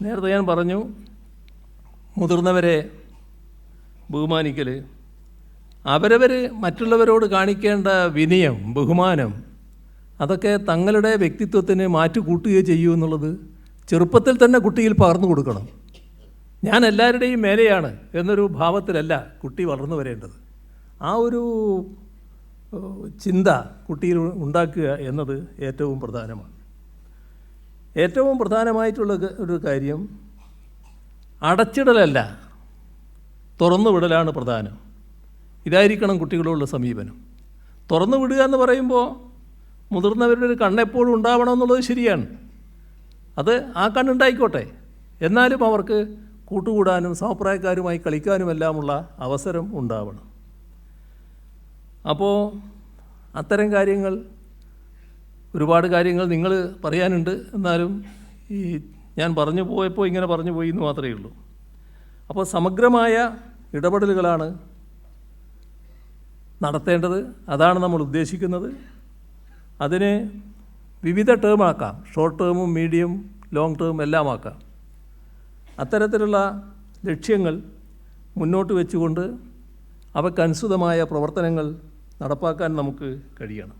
നേരത്തെ ഞാൻ പറഞ്ഞു, മുതിർന്നവരെ ബഹുമാനിക്കൽ, അവരവർ മറ്റുള്ളവരോട് കാണിക്കേണ്ട വിനയം, ബഹുമാനം, അതൊക്കെ തങ്ങളുടെ വ്യക്തിത്വത്തിന് മാറ്റുകൂട്ടുകയോ ചെയ്യൂ എന്നുള്ളത് ചെറുപ്പത്തിൽ തന്നെ കുട്ടിയിൽ പകർന്നു കൊടുക്കണം. ഞാൻ എല്ലാവരുടെയും മേലെയാണ് എന്നൊരു ഭാവത്തിലല്ല കുട്ടി വളർന്നു വരേണ്ടത്. ആ ഒരു ചിന്ത കുട്ടിയിൽ ഉണ്ടാക്കുക എന്നത് ഏറ്റവും പ്രധാനമാണ്. ഏറ്റവും പ്രധാനമായിട്ടുള്ള ഒരു കാര്യം അടച്ചിടലല്ല, തുറന്നു വിടലാണ് പ്രധാനം. ഇതായിരിക്കണം കുട്ടികളോടുള്ള സമീപനം. തുറന്നു വിടുക എന്ന് പറയുമ്പോൾ മുതിർന്നവരുടെ ഒരു കണ്ണെപ്പോഴും ഉണ്ടാവണമെന്നുള്ളത് ശരിയാണ്. അത് ആ കണ്ണുണ്ടായിക്കോട്ടെ, എന്നാലും അവർക്ക് കൂട്ടുകൂടാനും സമപ്രായക്കാരുമായി കളിക്കാനുമെല്ലാമുള്ള അവസരം ഉണ്ടാവണം. അപ്പോൾ അത്തരം കാര്യങ്ങൾ, ഒരുപാട് കാര്യങ്ങൾ നിങ്ങൾ പറയാനുണ്ട്, എന്നാലും ഈ ഞാൻ പറഞ്ഞു പോയപ്പോൾ ഇങ്ങനെ പറഞ്ഞു പോയി എന്ന് മാത്രമേ ഉള്ളൂ. അപ്പോൾ സമഗ്രമായ ഇടപെടലുകളാണ് നടത്തേണ്ടത്. അതാണ് നമ്മൾ ഉദ്ദേശിക്കുന്നത്. അതിന് വിവിധ ടേമാക്കാം, ഷോർട്ട് ടേമും മീഡിയം ലോങ് ടേം എല്ലാം ആക്കാം. അത്തരത്തിലുള്ള ലക്ഷ്യങ്ങൾ മുന്നോട്ട് വെച്ചുകൊണ്ട് അവയ്ക്കനുസൃതമായ പ്രവർത്തനങ്ങൾ നടപ്പാക്കാൻ നമുക്ക് കഴിയണം.